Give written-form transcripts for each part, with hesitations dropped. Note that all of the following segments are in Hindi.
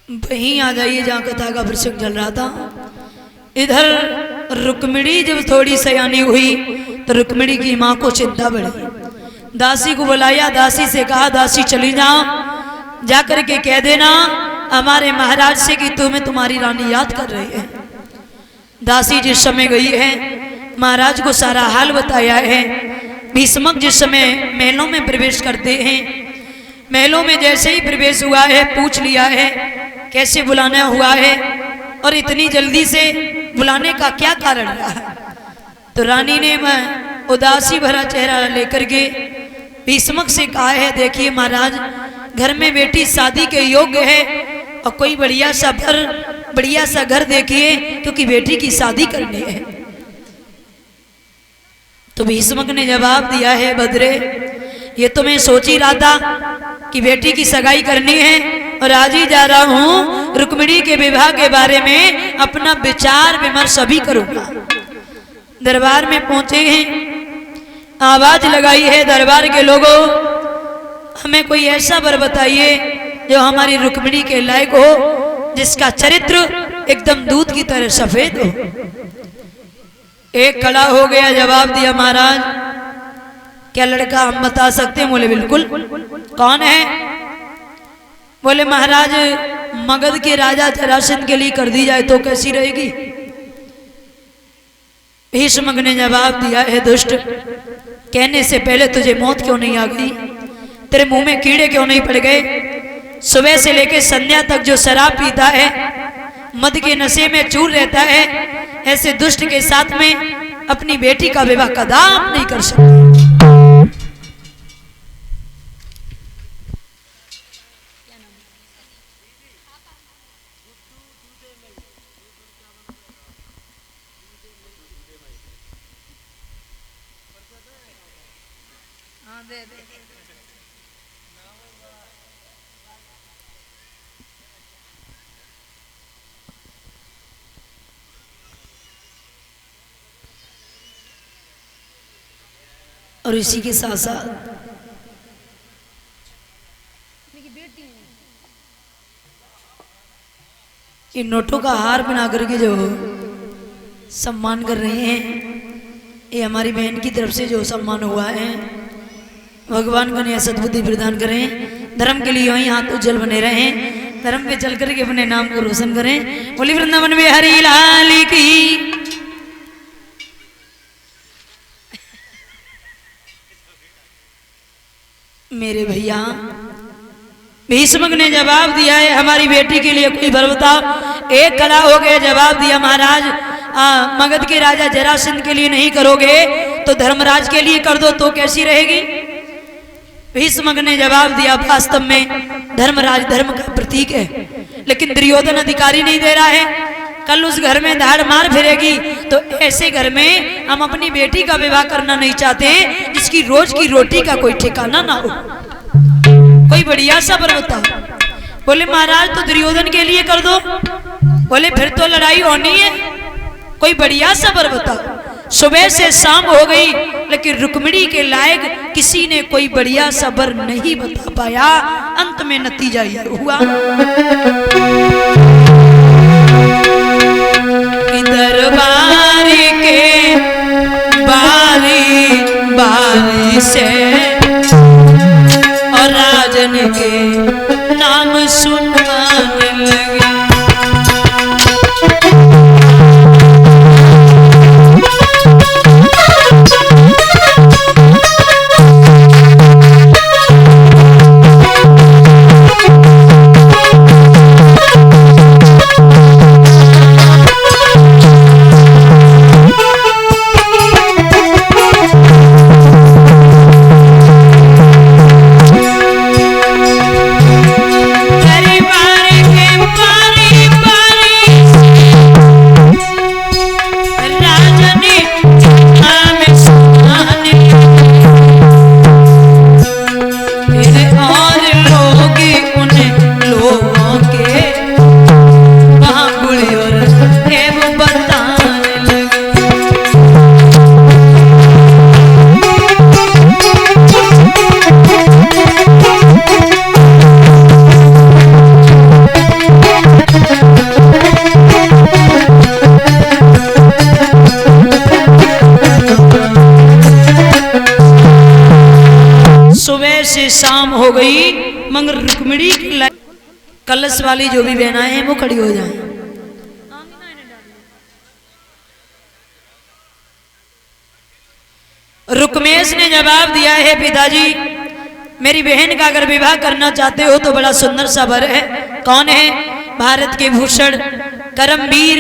वहीं आ जाइए जहाँ कथा का प्रसंग चल रहा था। इधर रुक्मिणी जब थोड़ी सयानी हुई तो रुक्मिणी की माँ को चिंता बढ़ी। दासी को बुलाया, दासी से कहा दासी चली जाओ, जाकर के कह देना हमारे महाराज से कि तुम्हें तुम्हारी रानी याद कर रही है। दासी जिस समय गई है महाराज को सारा हाल बताया है। भीष्मक जिस समय महलों में प्रवेश करते हैं, महलों में जैसे ही प्रवेश हुआ है पूछ लिया है कैसे बुलाना हुआ है और इतनी जल्दी से बुलाने का क्या कारण रहा। तो रानी ने उदासी भरा चेहरा लेकर के भीष्मक से कहा है देखिए महाराज, घर में बेटी शादी के योग्य है और कोई बढ़िया सा घर देखिए क्योंकि बेटी की शादी करनी है। तो भीष्मक ने जवाब दिया है भद्रे, ये तो मैं सोच ही रहा था कि बेटी की सगाई करनी है और आज ही जा रहा हूं रुक्मिणी के विवाह के बारे में अपना विचार विमर्श अभी करूंगा। दरबार में पहुंचे हैं, आवाज लगाई है दरबार के लोगों, हमें कोई ऐसा वर बताइए जो हमारी रुक्मिणी के लायक हो, जिसका चरित्र एकदम दूध की तरह सफेद हो। एक खड़ा हो गया, जवाब दिया महाराज क्या लड़का हम बता सकते हैं? बोले बिल्कुल। कौन है? बोले महाराज मगध के राजा जरासंध के लिए कर दी जाए तो कैसी रहेगी? भीष्मक ने जवाब दिया है दुष्ट, कहने से पहले तुझे मौत क्यों नहीं आ गई? तेरे मुंह में कीड़े क्यों नहीं पड़ गए? सुबह से लेकर संध्या तक जो शराब पीता है, मद के नशे में चूर रहता है, ऐसे दुष्ट के साथ में अपनी बेटी का विवाह कदाप नहीं कर सकता। और इसी के साथ साथ इन नोटों का हार बना करके जो सम्मान कर रहे हैं, ये हमारी बहन की तरफ से जो सम्मान हुआ है, भगवान को नया सद्बुद्धि प्रदान करें। धर्म के लिए वहीं हाथ उज्जवल बने रहें, धर्म पे चल करके अपने नाम को रोशन करें। बोली वृंदावन में हरि लाल की। मेरे भैया भीष्मक ने जवाब दिया है हमारी बेटी के लिए कोई वर बताओ। एक खड़ा हो गया, जवाब दिया महाराज मगध के राजा जरासंध के लिए नहीं करोगे तो धर्मराज के लिए कर दो तो कैसी रहेगी? भीष्मक ने जवाब दिया वास्तव में धर्मराज धर्म का प्रतीक है, लेकिन दुर्योधन अधिकारी नहीं दे रहा है। कल उस घर में धाड़ मार फिरेगी, तो ऐसे घर में हम अपनी बेटी का विवाह करना नहीं चाहते जिसकी रोज की रोटी का कोई ठिकाना ना हो। कोई बढ़िया सा वर बताओ। बोले महाराज तो दुर्योधन के लिए कर दो। बोले फिर तो लड़ाई होनी है, कोई बढ़िया सा वर बताओ। सुबह से शाम हो गई लेकिन रुक्मिणी के लायक किसी ने कोई बढ़िया सा वर नहीं बता पाया। अंत में नतीजा यह हुआ दरबार के बारी बारी से और राजन के नाम सुनाने लगे। कलश वाली जो भी बहनाएं हैं वो खड़ी हो जाएं। रुकमेश ने जवाब दिया है, पिताजी मेरी बहन का अगर विवाह करना चाहते हो तो बड़ा सुंदर सा वर है। कौन है? भारत के भूषण करमवीर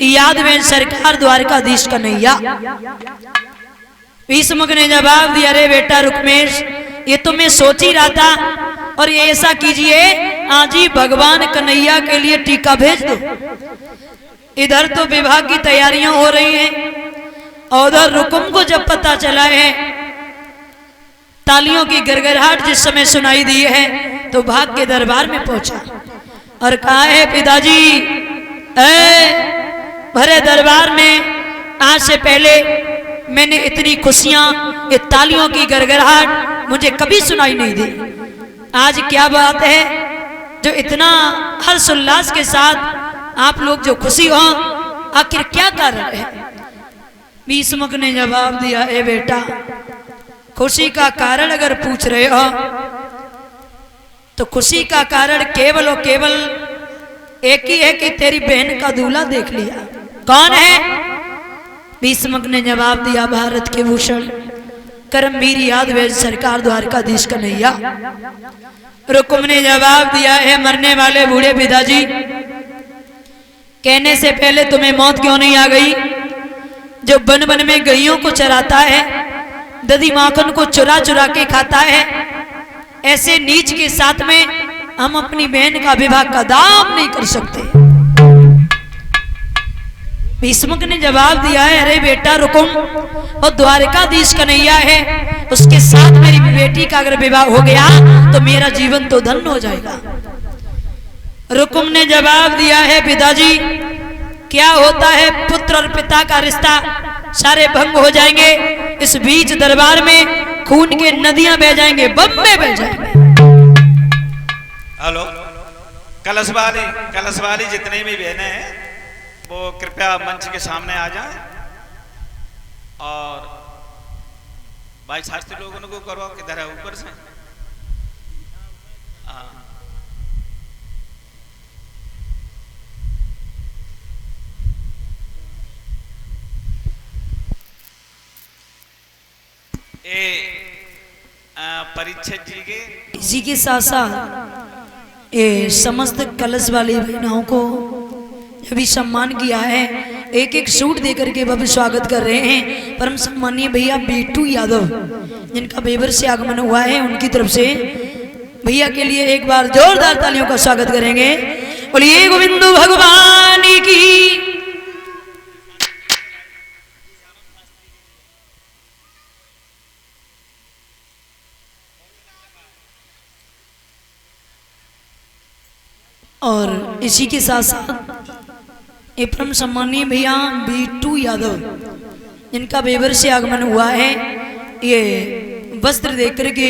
यादवें सरकार द्वारकाधीश कन्हैया। भीष्मक ने जवाब दिया, अरे बेटा रुकमेश, ये तो मैं सोच ही रहा था, और ये ऐसा कीजिए आज ही भगवान कन्हैया के लिए टीका भेज दो। इधर तो विवाह की तैयारियां हो रही हैं, और उधर रुकुम को जब पता चला है, तालियों की गड़गड़ाहट जिस समय सुनाई दी है, तो भाग के दरबार में पहुंचा और कहा है, पिताजी भरे दरबार में आज से पहले मैंने इतनी खुशियां, ये तालियों की गड़गड़ाहट मुझे कभी सुनाई नहीं दी। आज क्या बात है जो इतना हर्ष उल्लास के साथ आप लोग जो खुशी हो, आखिर क्या कारण है? भीष्मक ने जवाब दिया, ए बेटा, खुशी का कारण अगर पूछ रहे हो तो खुशी का कारण केवल और केवल एक ही है कि तेरी बहन का दूल्हा देख लिया। कौन है? भीष्मक ने जवाब दिया, भारत के भूषण करमवीर यादव सरकार द्वारकाधीश कन्हैया। रुकुम ने जवाब दिया है, मरने वाले बूढ़े पिताजी, कहने से पहले तुम्हें मौत क्यों नहीं आ गई? जो बन बन में गैयों को चराता है, दधी माखन को चुरा चुरा के खाता है, ऐसे नीच के साथ में हम अपनी बहन का विवाह कदाम नहीं कर सकते। भीष्मक ने जवाब दिया है, अरे बेटा रुकुम, और द्वारकाधीश कन्हैया है, उसके साथ मेरी बेटी का अगर विवाह हो गया तो मेरा जीवन तो धन्य हो जाएगा। रुकुम ने जवाब दिया है, पिताजी क्या होता है पुत्र और पिता का रिश्ता सारे भंग हो जाएंगे, इस बीच दरबार में खून के नदियां बह जाएंगे, बम्बे बह जाएंगे। हेलो, कलश वाली जितने भी बहनें हैं वो कृपया मंच के सामने आ जाएं, और भाई शास्त्री लोगों को करो, किधर है ऊपर से? हाँ, परीक्षित जी के इसी के साथ साथ ये समस्त कलश वाली बहनों को अभी सम्मान किया है, एक एक सूट देकर के भव्य स्वागत कर रहे हैं। परम सम्मानीय भैया बीटू यादव, जिनका बेवर से आगमन हुआ है, उनकी तरफ से भैया के लिए एक बार जोरदार तालियों का स्वागत करेंगे। बोलिए गोविंद भगवान की। और इसी के साथ साथ ये परम सम्मानीय भैया बीटू यादव, जिनका बेवर से आगमन हुआ है, ये वस्त्र देकर के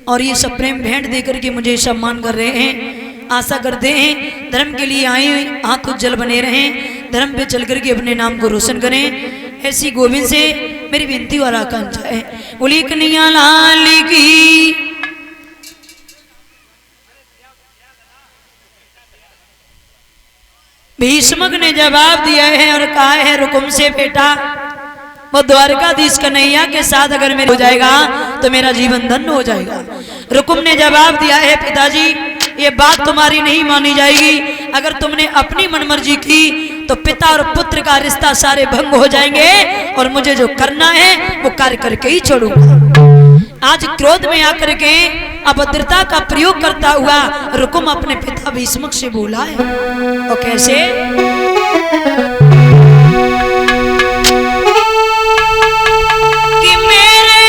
और ये सप्रेम भेंट देकर के मुझे सम्मान कर रहे हैं। आशा करते हैं धर्म के लिए आए हाथ उज्जवल बने रहें, धर्म पे चल करके अपने नाम को रोशन करें, ऐसी गोविंद से मेरी विनती और आकांक्षा है। बोलिए कन्हैया लाल की। भीष्मक ने जवाब दिया है और कहा है, रुकुम से बेटा, वो द्वारकाधीश कन्हैया के साथ अगर मेरा हो जाएगा तो मेरा जीवन धन्य हो जाएगा। रुकुम ने जवाब दिया है, पिताजी ये बात तुम्हारी नहीं मानी जाएगी, अगर तुमने अपनी मनमर्जी की तो पिता और पुत्र का रिश्ता सारे भंग हो जाएंगे, और मुझे जो करना है वो कार्य करके ही छोड़ूंगा। आज क्रोध में आकर के अभद्रता का प्रयोग करता हुआ रुकुम अपने पिता भीष्मक से बोला है, और कैसे? कि मेरे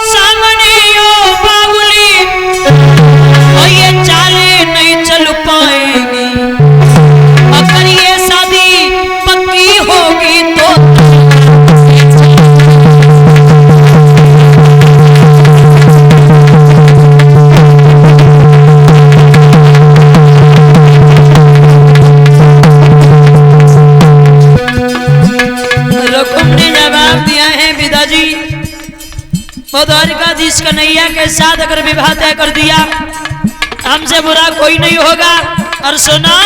सामने यो बाबुली, और ये चाले नहीं चल पाएंगी, अगर ये शादी पक्की होगी तो द्वारकाधीश कन्हैया के साथ अगर विवाह तय कर दिया, हमसे बुरा कोई नहीं होगा। और सुना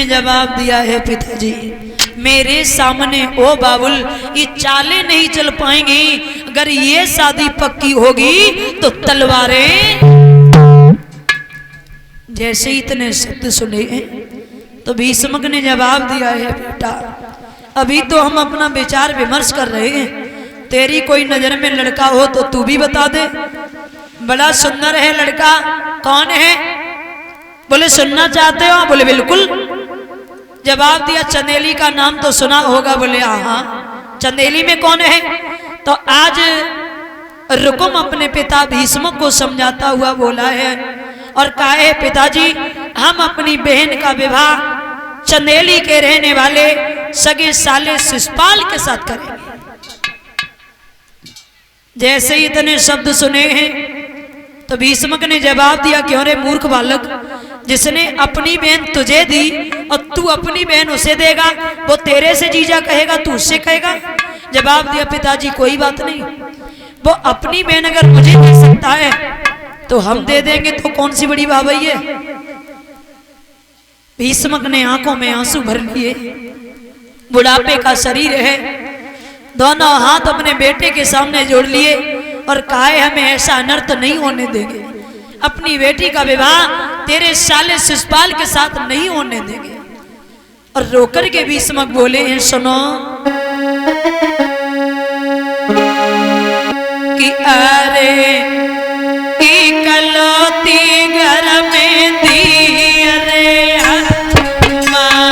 जवाब दिया है पिताजी, मेरे सामने ओ बाबुल ये चालें नहीं चल पाएंगी, अगर ये शादी पक्की होगी तो तलवारें। जैसे इतने शब्द सुने तो भीष्मक ने जवाब दिया है, बेटा अभी तो हम अपना विचार विमर्श कर रहे हैं, तेरी कोई नजर में लड़का हो तो तू भी बता दे। बड़ा सुंदर है लड़का, कौन है? बोले सुनना चाहते हो? बोले बिल्कुल। जवाब दिया, चंदेली का नाम तो सुना होगा। बोले हाँ, चंदेली में कौन है? तो आज रुकुम अपने पिता भीष्मक को समझाता हुआ बोला है और कहा है, पिताजी हम अपनी बहन का विवाह चंदेली के रहने वाले सगे साले शिषपाल के साथ करेंगे। जैसे ही इतने शब्द सुने हैं तो भीष्मक ने जवाब दिया, क्यों रे मूर्ख बालक, जिसने अपनी बहन तुझे दी और तू अपनी बहन उसे देगा, वो तेरे से जीजा कहेगा, तू उससे कहेगा? जवाब दिया, पिताजी कोई बात नहीं, वो अपनी बहन अगर मुझे दे सकता है तो हम दे देंगे, तो कौन सी बड़ी बाबई है। भीष्मक ने आंखों में आंसू भर लिए, बुढ़ापे का शरीर है, दोनों हाथ अपने बेटे के सामने जोड़ लिए और कहा, हमें ऐसा अनर्थ नहीं होने देंगे, अपनी बेटी का विवाह तेरे साले शिषपाल के साथ नहीं होने देंगे। और रोकर के भीष्मक बोले हैं, सुनो कि अरे इकलौती घर में दी अरे हमारी,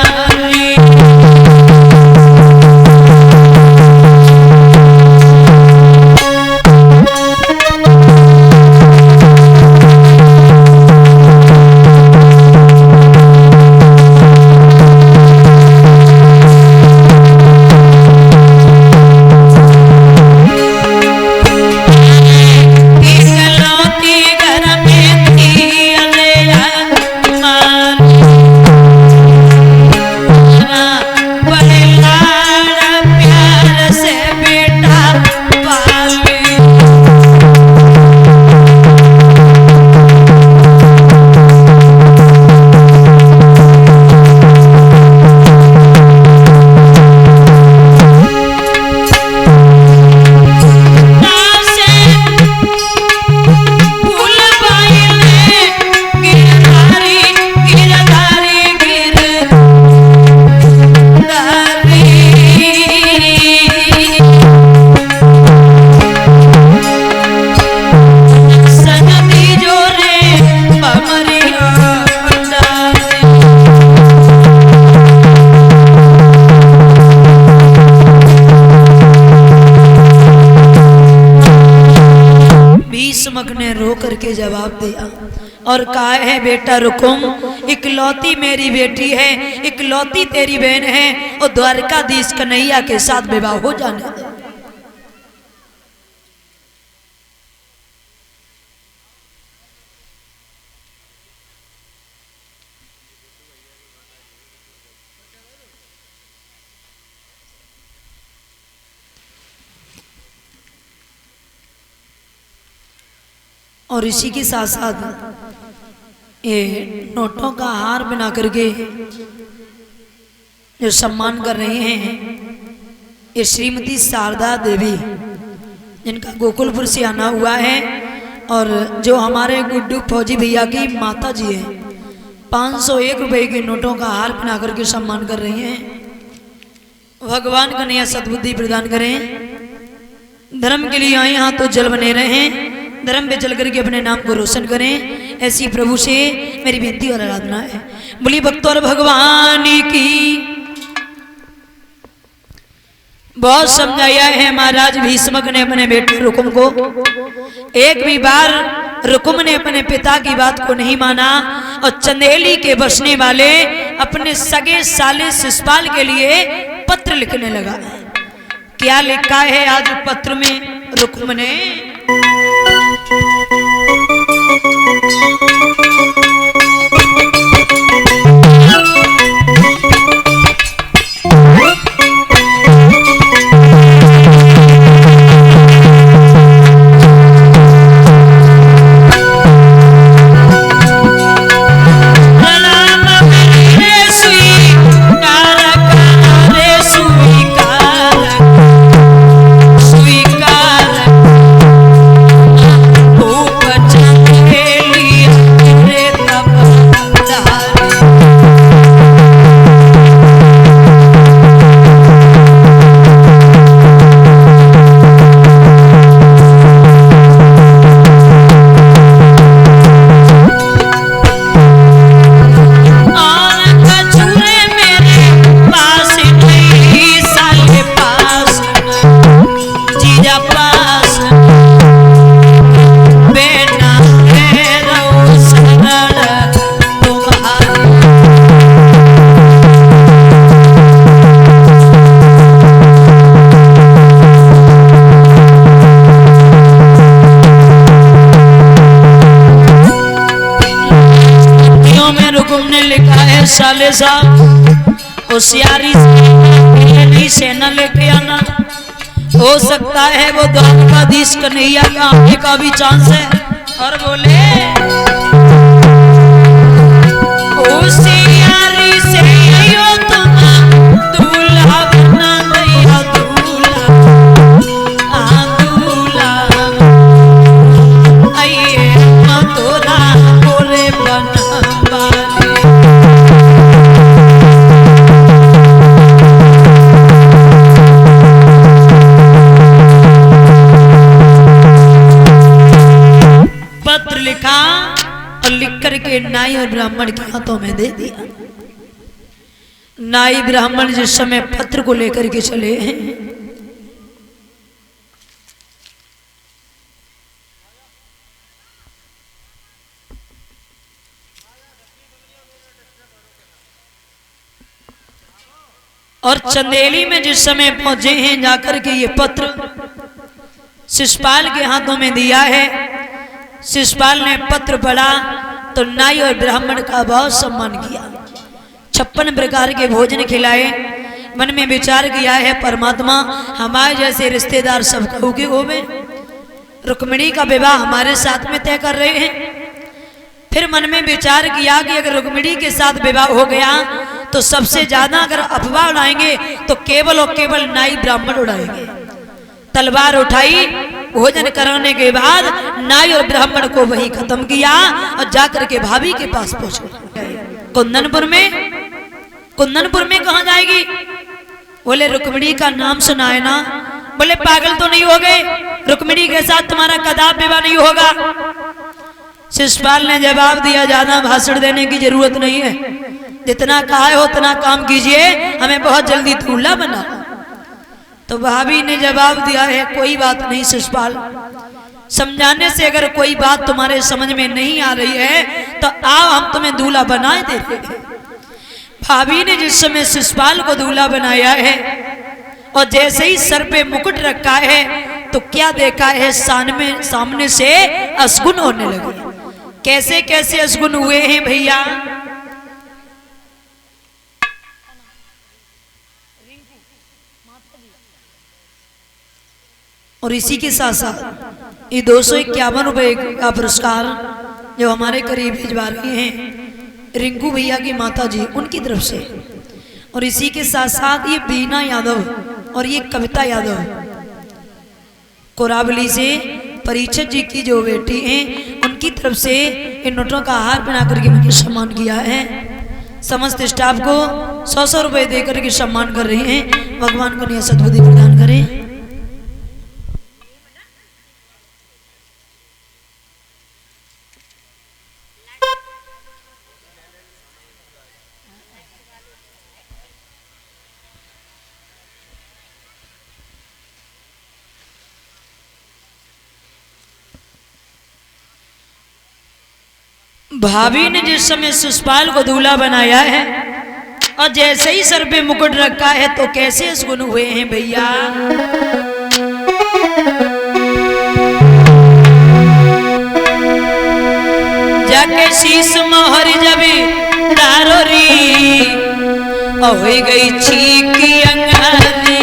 करके जवाब दिया और कहा है, बेटा रुकुम, इकलौती मेरी बेटी है, इकलौती तेरी बहन है और द्वारकाधीश कन्हैया के साथ विवाह हो जाने दो। और इसी के साथ साथ ये नोटों का हार बना करके जो सम्मान कर रहे हैं, ये श्रीमती शारदा देवी, जिनका गोकुलपुर से आना हुआ है, और जो हमारे गुड्डू फौजी भैया की माता जी है, 501 रुपये के नोटों का हार बना करके सम्मान कर रही हैं। भगवान कन्हैया सद्बुद्धि प्रदान करें। धर्म के लिए आए यहाँ तो जल बने रहें, धर्म पे चल करके अपने नाम को रोशन करें, ऐसी प्रभु से मेरी विनती और आराधना है। बोली भक्तों और भगवान की। बहुत समझाया है महाराज भीष्मक ने अपने बेटे रुकुम को। एक भी बार रुकुम ने अपने पिता की बात को नहीं माना और चंदेली के बसने वाले अपने सगे साले शिशुपाल के लिए पत्र लिखने लगा। क्या लिखा है आज पत्र में रुकुम ने? साले साहब होशियारी से सेना लेके आना, हो सकता है वो द्वारकाधीश कन्हैया का आने का भी चांस है। और बोले होशियारी से आयो तुम दूल्हा बना दैया दूल्हा दूल्हा आइए तोरा गोरे बना लिखा और लिख करके नाई और ब्राह्मण के हाथों में दे दिया। नाई ब्राह्मण जिस समय पत्र को लेकर के चले हैं, और चंदेली में जिस समय पहुंचे हैं जाकर के ये पत्र शिशुपाल के हाथों में दिया है। शिशुपाल ने पत्र पढ़ा तो नाई और ब्राह्मण का बहुत सम्मान किया, 56 प्रकार के भोजन खिलाए। मन में विचार किया है परमात्मा हमारे जैसे रिश्तेदार सबको के होवे, रुक्मिणी का विवाह हमारे साथ में तय कर रहे हैं। फिर मन में विचार किया कि अगर रुक्मिणी के साथ विवाह हो गया तो सबसे ज्यादा अगर अफवाह उड़ाएंगे तो केवल और केवल नाई ब्राह्मण उड़ाएंगे। तलवार उठाई, भोजन कराने के बाद नाई और ब्राह्मण को वही खत्म किया और जाकर के भाभी के पास पहुंच गए। कुंदनपुर में कहा जाएगी? बोले रुक्मिणी का नाम सुना है ना। बोले पागल तो नहीं हो गए, रुक्मिणी के साथ तुम्हारा कदाप विवाह नहीं होगा। शिशुपाल ने जवाब दिया ज्यादा भाषण देने की जरूरत नहीं है, जितना कहा है उतना काम कीजिए, हमें बहुत जल्दी दूल्हा बना। तो भाभी ने जवाब दिया है कोई बात नहीं शिशुपाल, समझाने से अगर कोई बात तुम्हारे समझ में नहीं आ रही है तो आओ हम तुम्हें दूल्हा बनाए देते हैं। भाभी ने जिस समय शिशुपाल को दूल्हा बनाया है और जैसे ही सर पे मुकुट रखा है तो क्या देखा है, सामने से असगुन होने लगे। कैसे कैसे असगुन हुए हैं भैया? और इसी के साथ साथ ये 251 रुपए का पुरस्कार जो हमारे करीब भिजवा रही हैं रिंकू भैया की माता जी, उनकी तरफ से। और इसी के साथ साथ ये बीना यादव और ये कविता यादव कोरावली से परीक्षित जी की जो बेटी हैं, उनकी तरफ से इन नोटों का हार बना करके मुझे सम्मान किया है। समस्त स्टाफ को 100 रुपए देकर के सम्मान कर रही हैं। भगवान को सद्बुद्धि प्रदान करें। भाभी ने जिस समय शिशुपाल को दूल्हा बनाया है और जैसे ही सर पे मुकुट रखा है तो कैसे गुण हुए हैं भैया। जाके शीश मोहर जब तारोरी हो गई चीकी अंगारी।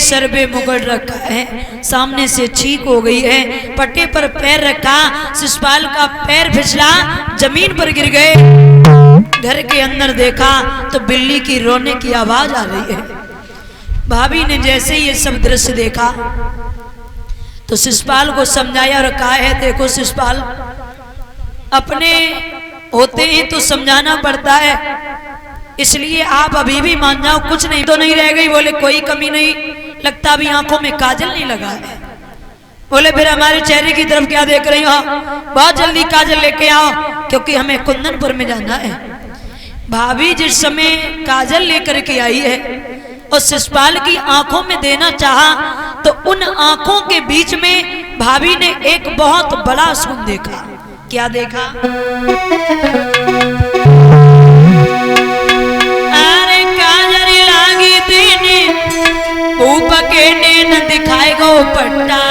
सर पे मुकुट रखा है, सामने से छींक हो गई है, पट्टे पर पैर रखा, शिशुपाल का पैर फिसला, जमीन पर गिर गए। घर के अंदर देखा तो बिल्ली की रोने की आवाज आ रही है। भाभी ने जैसे ये सब दृश्य देखा तो शिशुपाल को समझाया और कहा है, देखो शिशुपाल, अपने होते ही तो समझाना पड़ता है, इसलिए आप अभी भी मान जाओ, कुछ नहीं तो नहीं रह गई। बोले कोई कमी नहीं, लगता अभी आंखों में काजल नहीं लगा है। बोले फिर हमारे चेहरे की तरफ क्या देख रही हो, बहुत जल्दी काजल लेके आओ क्योंकि हमें कुंदनपुर में जाना है। भाभी जिस समय काजल लेकर के आई है और शिशुपाल की आंखों में देना चाहा तो उन आंखों के बीच में भाभी ने एक बहुत बड़ा सुन देखा। क्या देखा? अरे काजल लागी देने ऊपके ने दिखाए गो पट्टा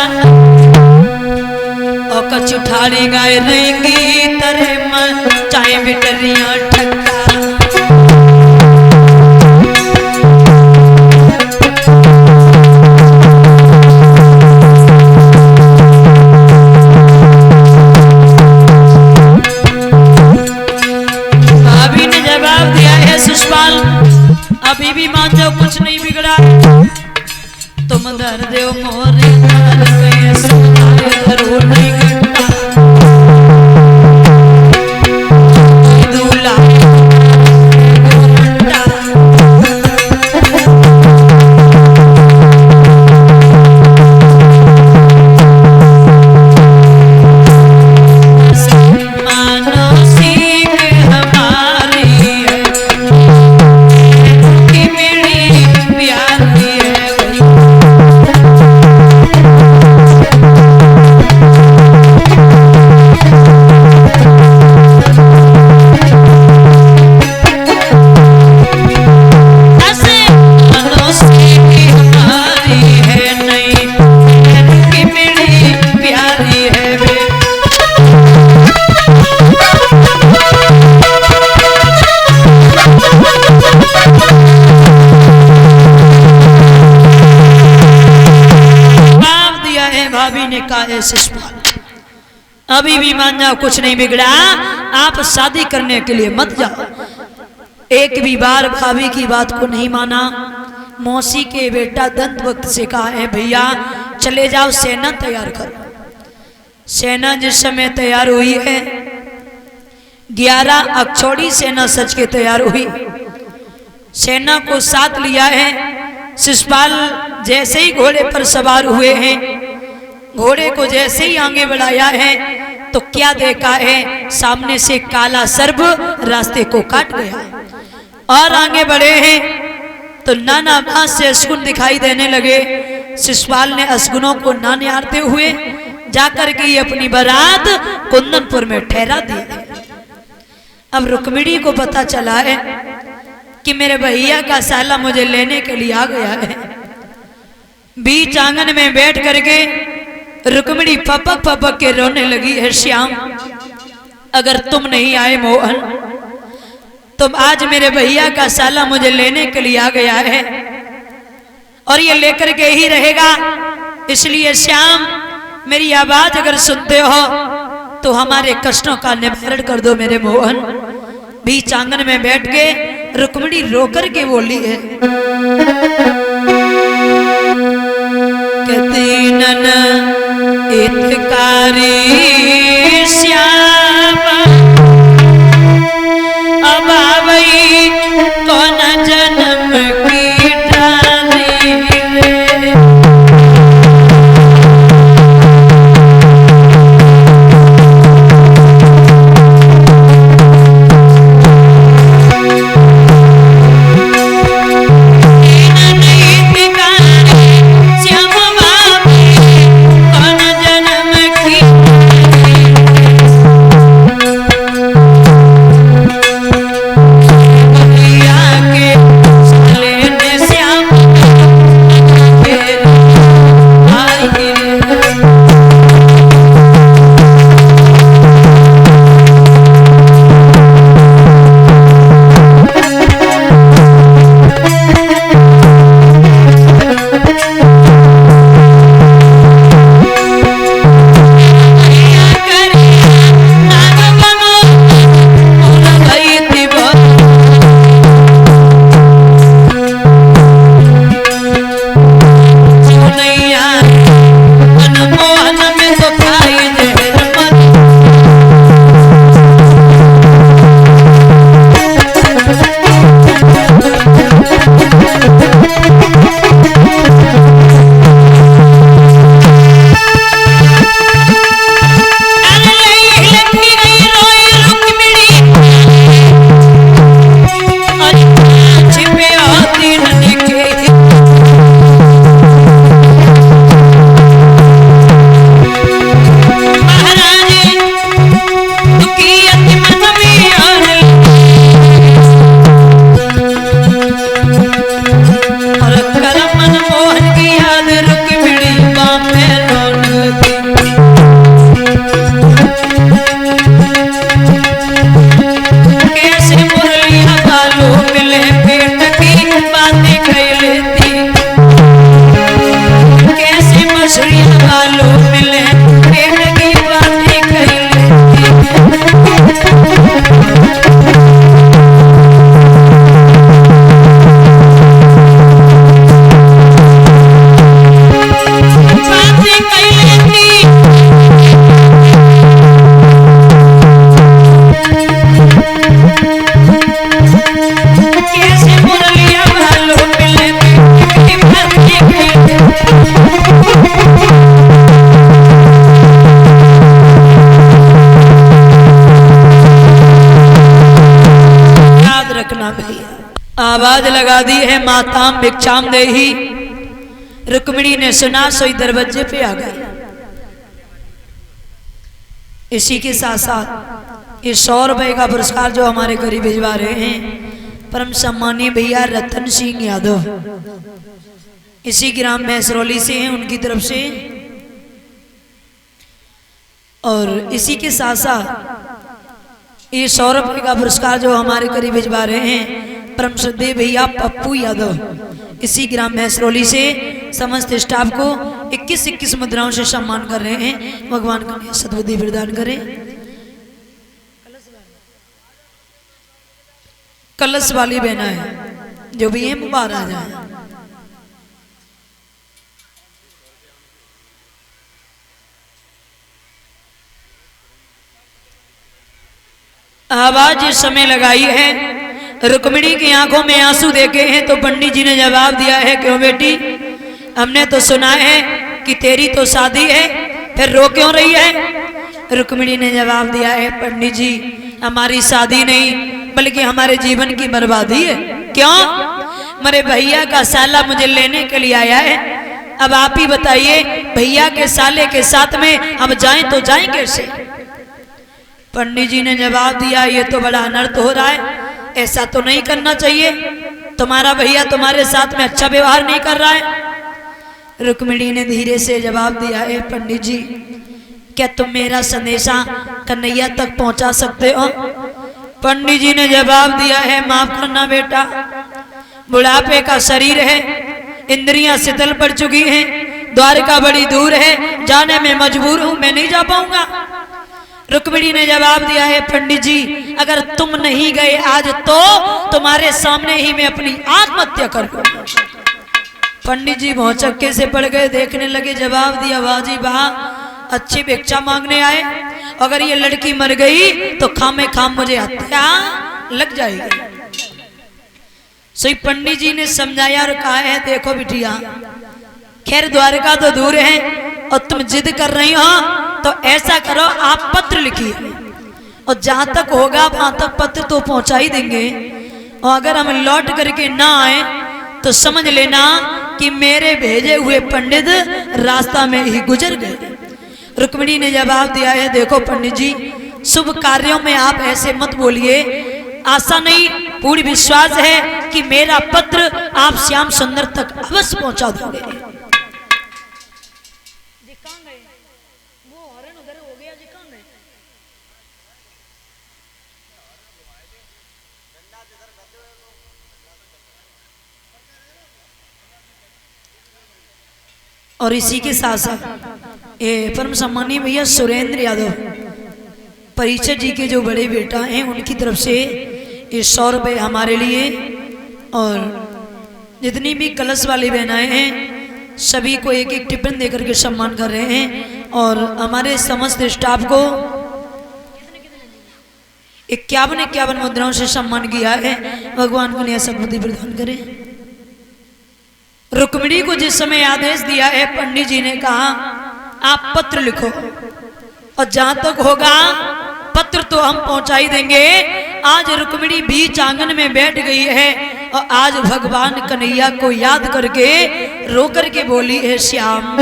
और कछुठारी गाय रहेंगी तरे मन चाहे बिटरियां ठक्का। भाभी ने जवाब दिया है, शिशुपाल अभी भी मान जाओ, कुछ नहीं बिगड़ा, तुम धर दो मोरे जरूर नहीं घटता। दूल्हा मानो सीख हमारी है कि मेरी प्यारी है। शिशुपाल अभी भी मान जाओ, कुछ नहीं बिगड़ा, आप शादी करने के लिए मत जाओ। एक भी बार भाभी की बात को नहीं माना। मौसी के बेटा दंतवक्त से कहा है, भैया चले जाओ, सेना तैयार करो। सेना जिस समय तैयार हुई है, 11 अक्षौड़ी सेना सज के तैयार हुई। सेना को साथ लिया है। शिशुपाल जैसे ही घोड़े पर सवार हुए हैं, घोड़े को जैसे ही आगे बढ़ाया है तो क्या देखा है, सामने से काला सर्प रास्ते को काट गया। और आगे बढ़े हैं तो नाना बांस से अशगुन दिखाई देने लगे। शिशुपाल ने अशगुनों को ना निहारते हुए जाकर के ये अपनी बारात कुंदनपुर में ठहरा दी। अब रुक्मिणी को पता चला है कि मेरे भैया का साला मुझे लेने के लिए आ गया है। बीच आंगन में बैठ करके रुक्मिणी पपक पपक के रोने लगी है। श्याम, अगर तुम नहीं आए मोहन, तुम आज मेरे भैया का साला मुझे लेने के लिए आ गया है और ये लेकर के ही रहेगा। इसलिए श्याम, मेरी आवाज अगर सुनते हो तो हमारे कष्टों का निवारण कर दो मेरे मोहन। बीच आंगन में बैठ के रुक्मिणी रोकर के बोली है कि दीनन हितकारी श्याम, अब आवई कौन जन्म की डाली रे। आवाज लगा दी है माताम भिक्षाम देही। रुक्मिणी ने सुना, सोई दरवाजे पे आ गई। इसी के साथ साथ ये 100 रुपए का पुरस्कार जो हमारे करीब भिजवा रहे हैं परम सम्मानीय भैया रतन सिंह यादव, इसी ग्राम मैसरौली से हैं, उनकी तरफ से। और इसी के साथ साथ ये 100 रुपए का पुरस्कार जो हमारे करीब भिजवा रहे हैं परम श्रद्धेय भैया पप्पू यादव, इसी ग्राम मैसरौली से समस्त स्टाफ को 21-21 मुद्राओं से सम्मान कर रहे हैं। भगवान का सद्बुद्धि प्रदान करें। कलश वाली बहना है जो भी है मुबारक आ जाए। आवाज इस समय लगाई है। रुक्मिणी की आंखों में आंसू देखे हैं तो पंडित जी ने जवाब दिया है, क्यों बेटी, हमने तो सुना है कि तेरी तो शादी है, फिर रो क्यों रही है। रुक्मिणी ने जवाब दिया है, पंडित जी हमारी शादी नहीं बल्कि हमारे जीवन की बर्बादी है। क्यों? मेरे भैया का साला मुझे लेने के लिए आया है। अब आप ही बताइए, भैया के साले के साथ में अब जाएं तो जाएं कैसे? पंडित जी ने जवाब दिया, ये तो बड़ा अनर्थ हो रहा है, ऐसा तो नहीं करना चाहिए। तुम्हारा भैया तुम्हारे साथ में अच्छा व्यवहार नहीं कर रहा है। रुक्मिणी ने धीरे से जवाब दिया, है पंडित जी, क्या तुम मेरा संदेशा कन्हैया तक पहुंचा सकते हो? पंडित जी ने जवाब दिया, है माफ करना बेटा, बुढ़ापे का शरीर है, इंद्रियां शिथिल पड़ चुकी हैं, द्वारका बड़ी दूर है, जाने में मजबूर हूं, मैं नहीं जा पाऊंगा। रुक्मिणी ने जवाब दिया, है पंडित जी, अगर तुम नहीं गए आज तो तुम्हारे सामने ही मैं अपनी आत्महत्या कर लूंगा। पंडित जी भौचक्के से पड़ गए, देखने लगे, जवाब दिया, वाह जी वाह, अच्छी भिक्षा मांगने आए, अगर ये लड़की मर गई तो खामे खाम मुझे हत्या लग जाएगी। सही पंडित जी ने समझाया और कहा है, देखो बिटिया, खैर द्वारका तो दूर है और तुम जिद कर रही हो, तो ऐसा करो, आप पत्र लिखिए और जहां तक होगा वहां तक पत्र तो पहुंचा ही देंगे, और अगर हम लौट करके ना आए तो समझ लेना कि मेरे भेजे हुए पंडित रास्ता में ही गुजर गए। रुक्मिणी ने जवाब दिया, है देखो पंडित जी, शुभ कार्यों में आप ऐसे मत बोलिए, आशा नहीं पूरी विश्वास है कि मेरा पत्र आप श्याम सुंदर तक अवश्य पहुंचा दोगे। और इसी के साथ साथ परम सम्मानीय भैया सुरेंद्र यादव परिचय जी के जो बड़े बेटा हैं, उनकी तरफ से ये 100 रुपये हमारे लिए, और जितनी भी कलश वाली बहनाएं हैं सभी को एक एक टिफिन देकर के सम्मान कर रहे हैं, और हमारे समस्त स्टाफ को 51 मुद्राओं से सम्मान किया है। भगवान को ऐसा बुद्धि प्रदान करें। रुक्मिणी को जिस समय आदेश दिया है, पंडित जी ने कहा आप पत्र लिखो, और जहां तक होगा पत्र तो हम पहुंचा ही देंगे। आज रुक्मिणी बीच आंगन में बैठ गई है और आज भगवान कन्हैया को याद करके रो करके बोली है, श्याम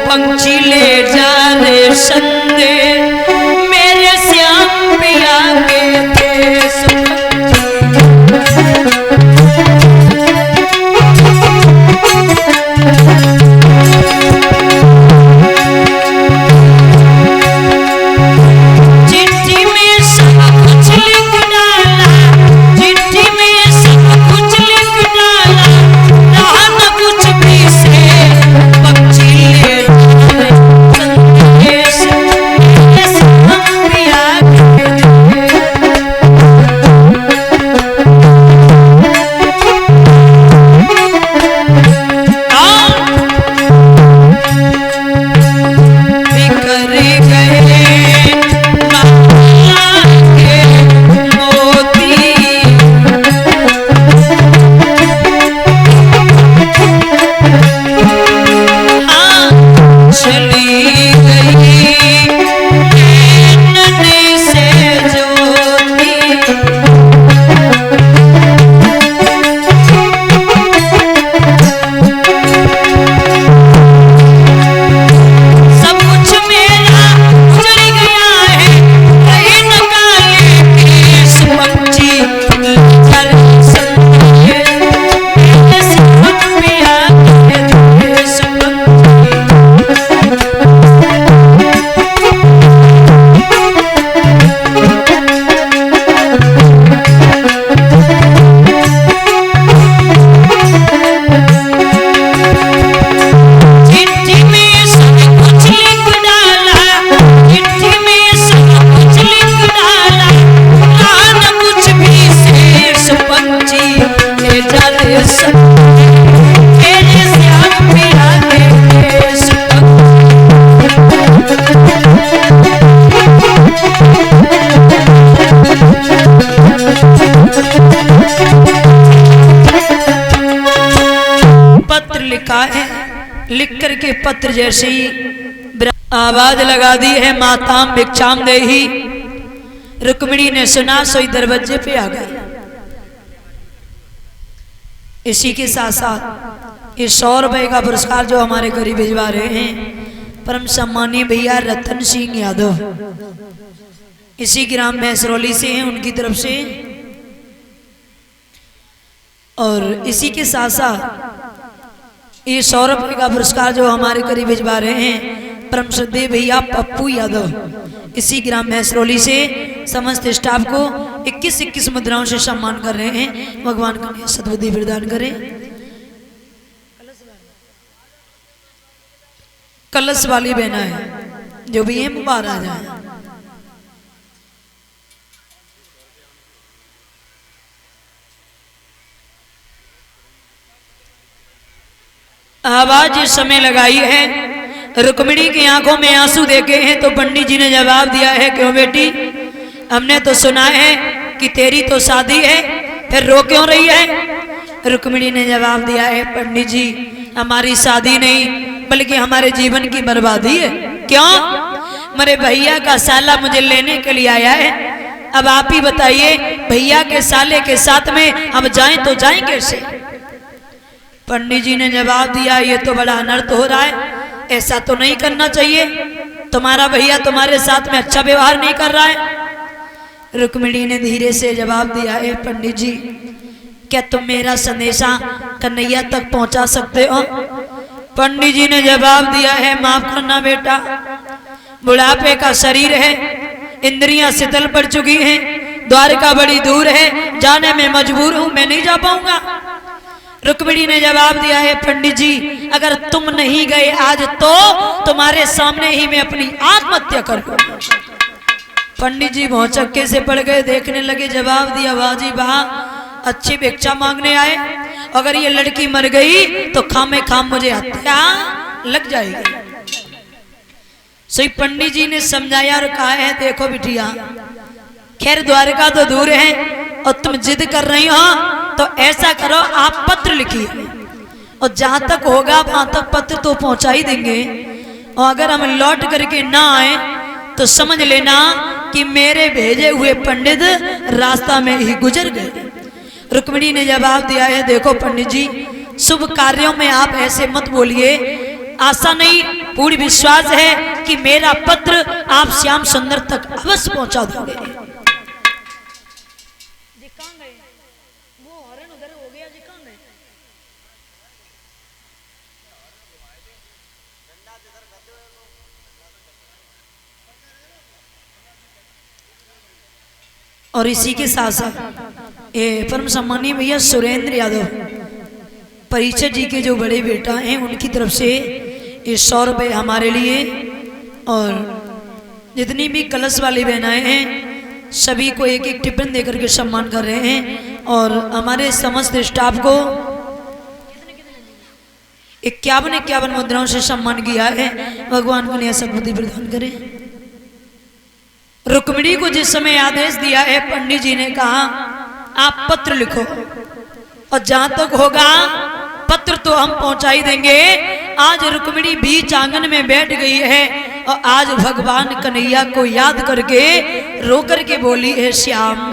पंछी ले जा देश, मेरे श्याम पिया के देश। पत्र लिखा है, लिख करके पत्र जैसे ही आवाज लगा दी है, माताम भिक्षाम देही। रुक्मिणी ने सुना, सोई दरवाजे पे आ गई। इसी के साथ साथ ये 100 रुपए का पुरस्कार जो हमारे करीब भिजवा रहे हैं परम सम्मानीय भैया रतन सिंह यादव, इसी ग्राम मैसरौली से हैं, उनकी तरफ से। और इसी के साथ साथ ये 100 रुपए का पुरस्कार जो हमारे करीब भिजवा रहे हैं परम श्रद्धेय भैया पप्पू यादव, इसी ग्राम मैसरौली से समस्त स्टाफ को 21-21 मुद्राओं से सम्मान कर रहे हैं। भगवान का सद्बुद्धि प्रदान करें। कलश वाली बहना है जो भी है मुबारक आ जाए। आवाज इस समय लगाई है, रुक्मिणी की आंखों में आंसू देखे हैं तो पंडित जी ने जवाब दिया है, क्यों बेटी, हमने तो सुना है कि तेरी तो शादी है, फिर रो क्यों रही है। रुक्मिणी ने जवाब दिया है, पंडित जी हमारी शादी नहीं बल्कि हमारे जीवन की बर्बादी है। क्यों, मेरे भैया का साला मुझे लेने के लिए आया है। अब आप ही बताइए, भैया के साले के साथ में हम जाएं तो जाएं कैसे। पंडित जी ने जवाब दिया, ये तो बड़ा अनर्थ हो रहा है, ऐसा तो नहीं करना चाहिए, तुम्हारा भैया तुम्हारे साथ में अच्छा व्यवहार नहीं कर रहा है। रुक्मिणी ने धीरे से जवाब दिया है, पंडित जी क्या तुम मेरा संदेशा कन्हैया तक पहुंचा सकते हो। पंडित जी ने जवाब दिया है, माफ करना बेटा, बुढ़ापे का शरीर है, इंद्रियां शिथिल पड़ चुकी हैं, द्वारका बड़ी दूर है, जाने में मजबूर हूं, मैं नहीं जा पाऊंगा। रुक्मिणी ने जवाब दिया है, पंडित जी अगर तुम नहीं गए आज तो तुम्हारे सामने ही मैं अपनी आत्महत्या कर लूंगा। पंडित जी भौचक्के से पड़ गए, देखने लगे, जवाब दिया, वाह जी वाह, अच्छी भिक्षा मांगने आए, अगर ये लड़की मर गई तो खामे खाम मुझे हत्या लग जाएगी। सही पंडित जी ने समझाया और कहा है, देखो बिटिया, खैर द्वारका तो दूर है और तुम जिद कर रही हो तो ऐसा करो, आप पत्र लिखिए और जहां तक होगा वहां तक पत्र तो पहुंचा ही देंगे, और अगर हम लौट करके ना आए तो समझ लेना कि मेरे भेजे हुए पंडित रास्ता में ही गुजर गए। रुक्मिणी ने जवाब दिया है, देखो पंडित जी, शुभ कार्यों में आप ऐसे मत बोलिए, आशा नहीं पूरी विश्वास है कि मेरा पत्र आप श्याम सुंदर तक अवश्य पहुंचा दोगे। और इसी के साथ साथ ये परम सम्मानीय भैया सुरेंद्र यादव परिचय जी के जो बड़े बेटा हैं उनकी तरफ से ये 100 रुपये हमारे लिए, और जितनी भी कलश वाली बहनाएं हैं सभी को एक एक टिफिन देकर के सम्मान कर रहे हैं, और हमारे समस्त स्टाफ को 51 मुद्राओं से सम्मान किया है। भगवान को सद्बुद्धि प्रदान करें। रुक्मिणी को जिस समय आदेश दिया है, पंडित जी ने कहा आप पत्र लिखो और जहां तक होगा पत्र तो हम पहुंचा ही देंगे। आज रुक्मिणी बीच आंगन में बैठ गई है और आज भगवान कन्हैया को याद करके रो करके बोली है, श्याम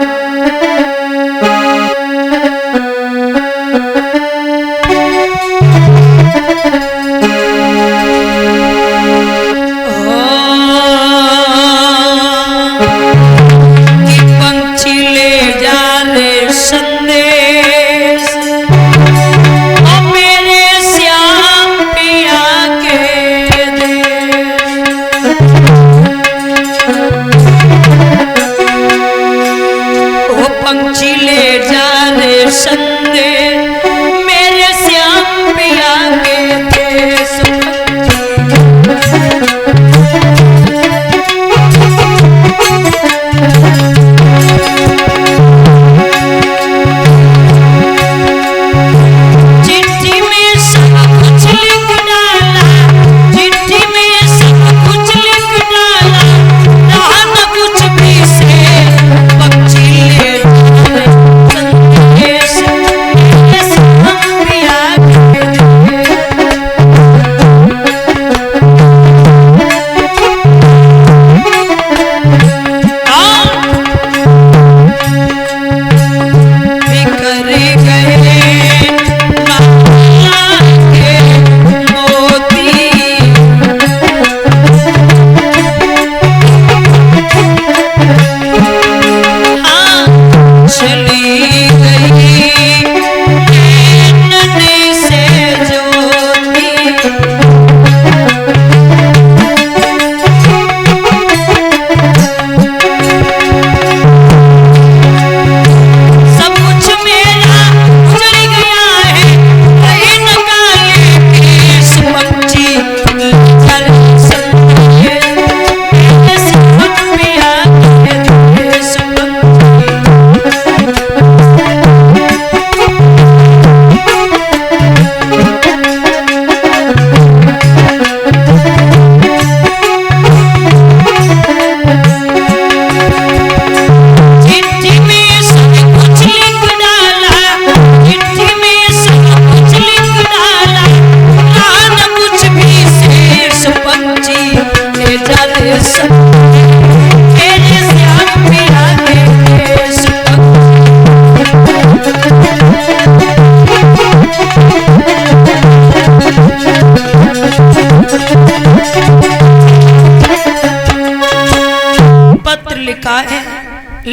पंछी ले जा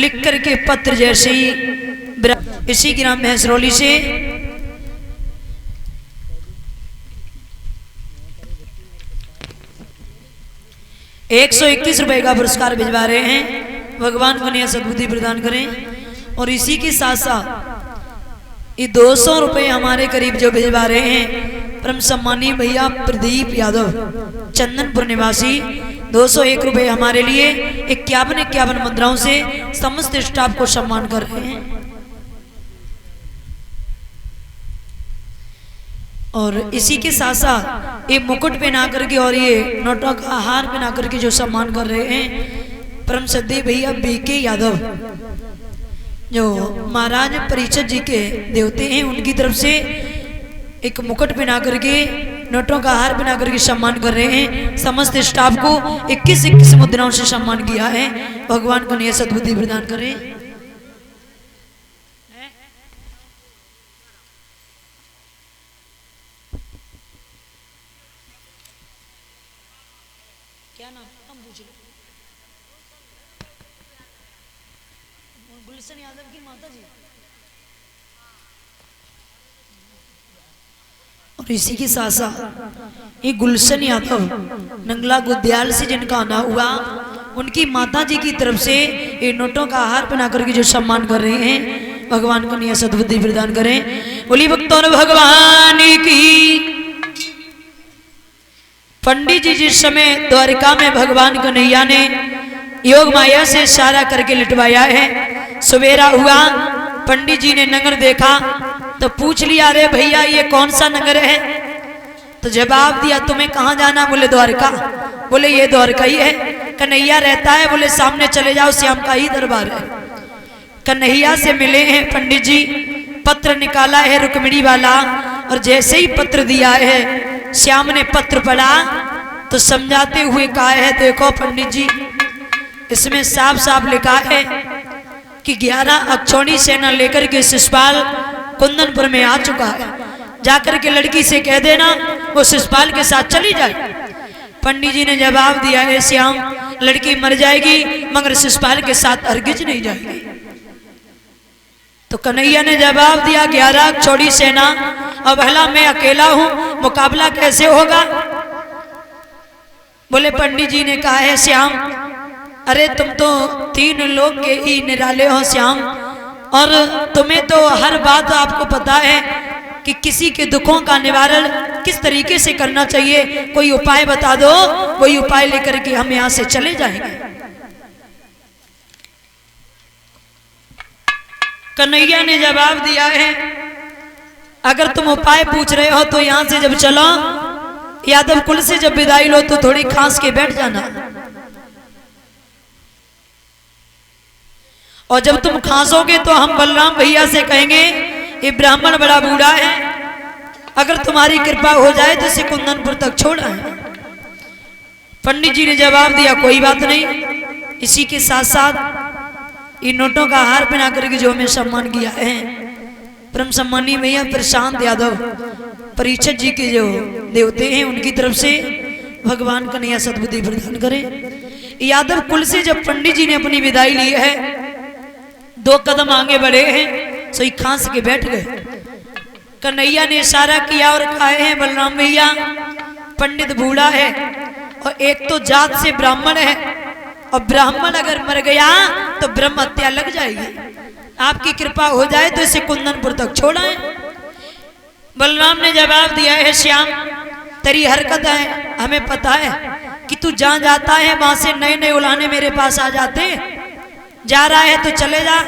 लिख करके पत्र जैसे ही इसी ग्राम महसरौली से ₹121 का पुरस्कार भिजवा रहे हैं। भगवान को नया सद्बुद्धि प्रदान करें। और इसी के साथ साथ ये ₹200 हमारे करीब जो भिजवा रहे हैं परम सम्मानीय भैया प्रदीप यादव चंदनपुर निवासी, ₹201 हमारे लिए 51 मुद्राओं से समस्त स्टाफ को सम्मान कर रहे हैं। और इसी के साथ साथ ये मुकुट पहना करके और ये नोटों का हार पहना करके जो सम्मान कर रहे हैं परम श्रद्धेय भैया बीके यादव जो महाराज परिचय जी के देवते हैं, उनकी तरफ से एक मुकुट पहना करके नोटों का हार पहना करके सम्मान कर रहे हैं। समस्त स्टाफ को 21 मुद्राओं से सम्मान किया है। भगवान को नया सद्बुद्धि प्रदान करें। क्या नाम पूछ लो। गुलशन यादव की माता जी। और इसी के साथ साथ ये गुलशन यादव नंगला गुद्याल से जिनका आना हुआ, उनकी माता जी की तरफ से ये नोटों का हार पहना करके जो सम्मान कर रहे हैं, भगवान को नया सद्बुद्धि प्रदान करें। बोली भक्तों भगवान की। पंडित जी जिस समय द्वारिका में भगवान कन्हैया ने योग माया से इशारा करके लिटवाया है, सवेरा हुआ, पंडित जी ने नगर देखा तो पूछ लिया, अरे भैया ये कौन सा नगर है? तो जवाब दिया, तुम्हें कहाँ जाना? बोले द्वारका। बोले ये द्वारका ही है। कन्हैया रहता है? बोले सामने चले जाओ, श्याम का ही दरबार है। कन्हैया से मिले हैं पंडित जी, पत्र निकाला है रुक्मिणी वाला, और जैसे ही पत्र दिया है श्याम ने पत्र पढ़ा तो समझाते हुए कहा है, देखो पंडित जी इसमें साफ साफ लिखा है कि 11 अक्षौणी सेना लेकर के शिषपाल कुंदनपुर में आ चुका है, जाकर के लड़की से कह देना वो शिषपाल के साथ चली जाए। पंडित जी ने जवाब दिया है, श्याम लड़की मर जाएगी मगर शिषपाल के साथ हरगिज नहीं जाएगी। तो कन्हैया ने जवाब दिया, 11 अक्षौणी सेना, अब भला मैं अकेला हूं, मुकाबला कैसे होगा? बोले पंडित जी ने कहा है, श्याम अरे तुम तो 3 लोग के ही निराले हो श्याम, और तुम्हें तो हर बात आपको पता है कि किसी के दुखों का निवारण किस तरीके से करना चाहिए, कोई उपाय बता दो, वही उपाय लेकर के हम यहां से चले जाएंगे। कन्हैया ने जवाब दिया है, अगर तुम उपाय पूछ रहे हो तो यहां से जब चलो, यादव कुल से जब विदाई लो तो थोड़ी खांस के बैठ जाना, और जब तुम खांसोगे तो हम बलराम भैया से कहेंगे ये ब्राह्मण बड़ा बूढ़ा है, अगर तुम्हारी कृपा हो जाए तो इसे कुंदनपुर तक छोड़ा है। पंडित जी ने जवाब दिया, कोई बात नहीं। इसी के साथ साथ इन नोटों का हार पहना करके जो हमें सम्मान किया है परम सम्मानीय भैया प्रशांत यादव परिचय जी के जो देवते हैं, उनकी तरफ से भगवान का नया सद्बुद्धि प्रदान करें। यादव कुल से जब पंडित जी ने अपनी विदाई ली है, 2 कदम आगे बढ़े हैं, सही खांस के बैठ गए। कन्हैया ने इशारा किया और कहा है, बलराम भैया पंडित बूढ़ा है और एक तो जात से ब्राह्मण है, और ब्राह्मण अगर मर गया तो ब्रह्म हत्या लग जाएगी, आपकी कृपा हो जाए तो इसे कुंदनपुर तक छोड़ाएं। बलराम ने जवाब दिया है, श्याम तेरी हरकत है हमें पता है कि तू जहां जाता है वहां से नए नए उलाने मेरे पास आ जाते, जा रहा है तो चले जा,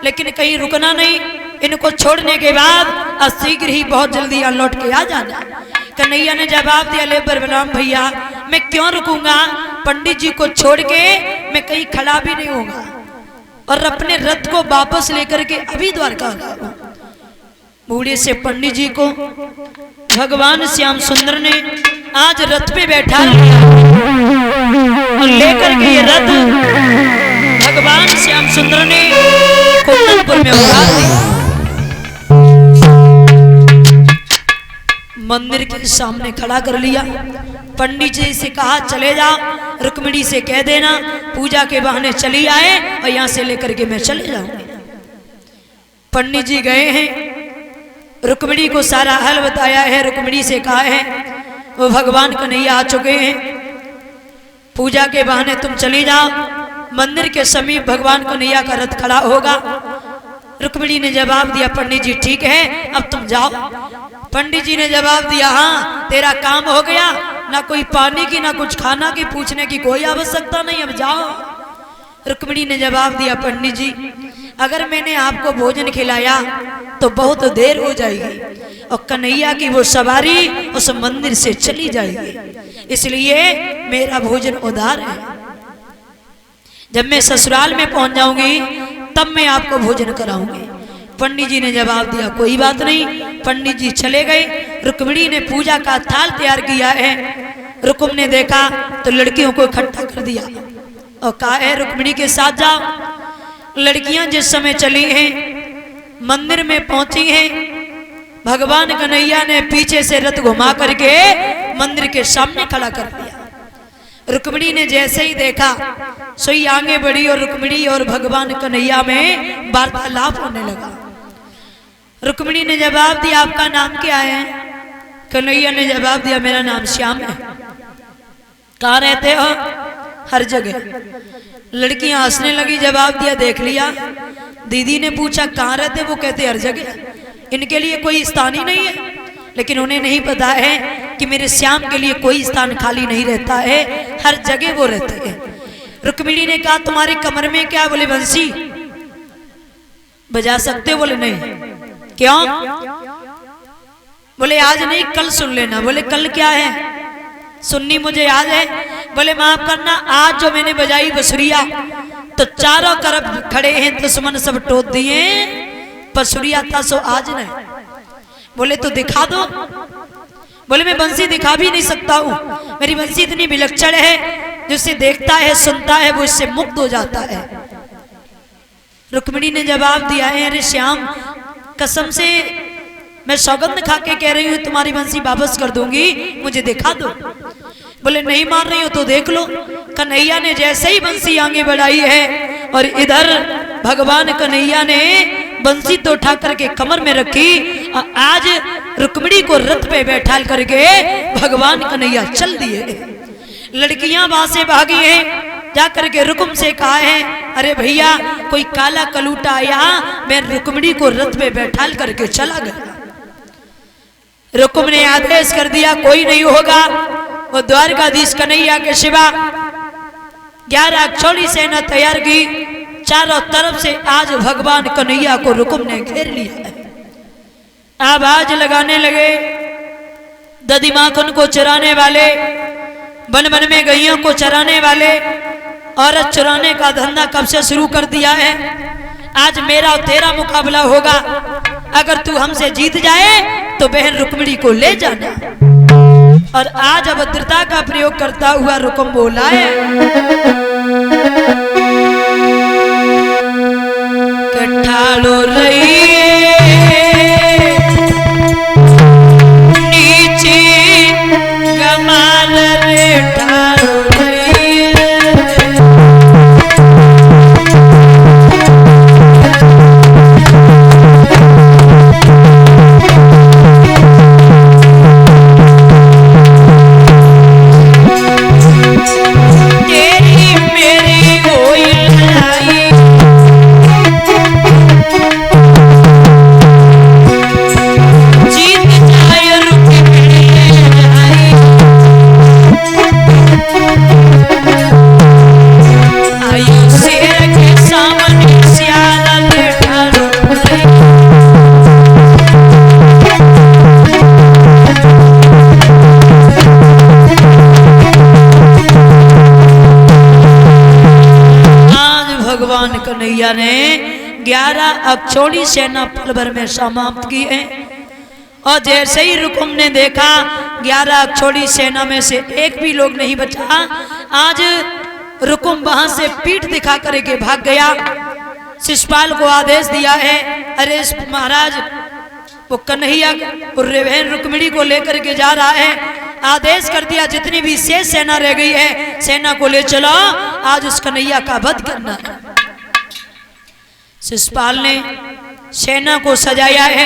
लेकिन कहीं रुकना नहीं, इनको छोड़ने के बाद शीघ्र ही बहुत जल्दी यहाँ लौट के आ जाना। कन्हैया ने जवाब दिया, ले बलराम भैया मैं क्यों रुकूंगा, पंडित जी को छोड़ के मैं कहीं खड़ा भी नहीं होगा, और अपने रथ को वापस लेकर के अभी द्वारका आऊंगा। बूढ़े से पंडित जी को भगवान श्याम सुंदर ने आज रथ पे बैठा और लेकर के ये रथ भगवान श्याम सुंदर ने कुंदनपुर में उतार दिया। मंदिर के सामने खड़ा कर लिया। पंडित जी से कहा चले जाओ, रुक्मिणी से कह देना पूजा के बहाने चली आए और यहाँ से लेकर के मैं चले जाऊंगी। पंडित जी गए हैं, रुक्मिणी को सारा हाल बताया है। रुक्मिणी से कहा है वो भगवान कन्हैया आ चुके हैं, पूजा के बहाने तुम चली जाओ, मंदिर के समीप भगवान कन्हैया का रथ खड़ा होगा। रुक्मिणी ने जवाब दिया पंडित जी ठीक है अब तुम जाओ। पंडित जी ने जवाब दिया हाँ तेरा काम हो गया, ना कोई पानी की ना कुछ खाना की पूछने की कोई आवश्यकता नहीं, अब जाओ। रुक्मिणी ने जवाब दिया पंडित जी अगर मैंने आपको भोजन खिलाया तो बहुत देर हो जाएगी और कन्हैया की वो सवारी उस मंदिर से चली जाएगी, इसलिए मेरा भोजन उधार है। जब मैं ससुराल में पहुंच जाऊंगी तब मैं आपको भोजन कराऊंगी। पंडित जी ने जवाब दिया कोई बात नहीं। पंडित जी चले गए। रुक्मिणी ने पूजा का थाल तैयार किया है। रुकुम ने देखा तो लड़कियों को इकट्ठा कर दिया और कहा है रुक्मिणी के साथ जाओ। लड़कियां जिस समय चली हैं मंदिर में पहुंची हैं, भगवान कन्हैया ने पीछे से रथ घुमा करके मंदिर के सामने खड़ा कर दिया। रुक्मिणी ने जैसे ही देखा सोई आगे बढ़ी और रुक्मिणी और भगवान कन्हैया में वार्तालाप होने लगा। रुक्मिणी ने जवाब दिया आपका नाम क्या है? कन्हैया ने जवाब दिया मेरा नाम श्याम है। कहाँ रहते हो? हर जगह। लड़कियां हंसने लगी, जवाब दिया देख लिया। दीदी ने पूछा कहाँ रहते? वो कहते हर जगह। इनके लिए कोई स्थान ही नहीं है, लेकिन उन्हें नहीं पता है कि मेरे श्याम के लिए कोई स्थान खाली नहीं रहता है, हर जगह वो रहते हैं। रुक्मिणी ने कहा तुम्हारे कमर में क्या? बोले बंसी बजा सकते? बोले नहीं। क्यों? बोले आज नहीं कल सुन लेना। बोले कल क्या है? सुननी मुझे याद है। बोले माफ करना आज जो मैंने बजाई बसुरिया तो चारों तरफ खड़े हैं दुश्मन सब टोट दिए, बसुरिया था सो आज नहीं। बोले तो दिखा दो। बोले मैं बंसी दिखा भी नहीं सकता हूँ, मेरी बंसी इतनी विलक्षण है जिससे देखता है सुनता है वो इससे मुक्त हो जाता है। रुक्मिणी ने जवाब दिया है अरे श्याम कसम से मैं सौगंध खा के कह रही हूँ तुम्हारी बंसी वापस कर दूंगी, मुझे दिखा दो। बोले नहीं मान रही हो तो देख लो। कन्हैया ने जैसे ही बंसी आगे बढ़ाई है और इधर भगवान कन्हैया ने बंसी तो उठा करके कमर में रखी और आज रुक्मिणी को रथ पे बैठा करके भगवान कन्हैया चल दिए। लड़कियां वहां से भागी हैं, जाकर के रुकुम से कहा है अरे भैया कोई काला कलूटा आया, मैं रुक्मिणी को रथ पे बैठा करके चला गया। रुकुम ने आदेश कर दिया कोई नहीं होगा, वो द्वारकाधीश कन्हैया के सिवा 11 अक्षौणी सेना तैयार की, चारों तरफ से आज भगवान कन्हैया को रुकुम ने घेर लिया है। आवाज लगाने लगे दधिमाखन को चराने वाले, वन वन में गैयों को चराने वाले, औरत चुराने का धंधा कब से शुरू कर दिया है। आज मेरा और तेरा मुकाबला होगा, अगर तू हमसे जीत जाए तो बहन रुक्मिणी को ले जाना। और आज अभद्रता का प्रयोग करता हुआ रुकुम बोला है कठालो रही नीचे गमाल रे ठालो कन्हैया ने 11 अक्षौणी सेना पल भर में समाप्त की है। और जैसे ही रुकुम ने देखा 11 अक्षौणी सेना में से एक भी लोग नहीं बचा, आज रुकुम वहां से पीठ दिखा करके भाग गया। शिषपाल को आदेश दिया है अरे महाराज वो कन्हैया बहन रुक्मिणी को लेकर के जा रहा है। आदेश कर दिया जितनी भी शेष सेना रह गई है सेना को ले चलो, आज उस कन्हैया का वध करना है। शिषपाल ने सेना को सजाया है,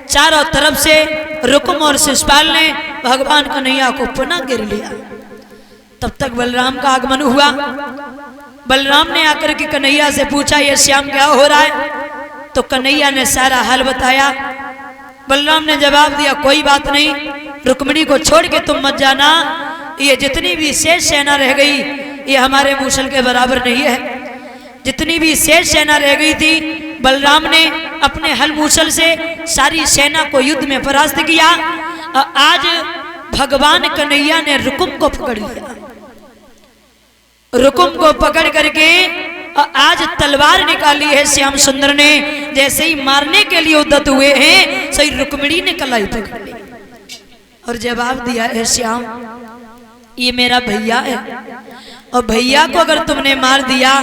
चारों तरफ से रुक्म और शिषपाल ने भगवान कन्हैया को पुनः गिर लिया। तब तक बलराम का आगमन हुआ। बलराम ने आकर के कन्हैया से पूछा ये श्याम क्या हो रहा है? तो कन्हैया ने सारा हाल बताया। बलराम ने जवाब दिया कोई बात नहीं, रुक्मिणी को छोड़ के तुम मत जाना, ये जितनी भी शेष सेना रह गई ये हमारे मूसल के बराबर नहीं है। जितनी भी शेष सेना रह गई थी बलराम ने अपने हल मूसल से सारी सेना को युद्ध में परास्त किया। आज भगवान कन्हैया ने रुकुम को पकड़ लिया। रुकुम को पकड़ करके आज तलवार निकाली है श्याम सुंदर ने। जैसे ही मारने के लिए उद्यत हुए हैं सही रुक्मिणी ने कलाई पकड़ ली और जवाब दिया है श्याम ये मेरा भैया है, और भैया को अगर तुमने मार दिया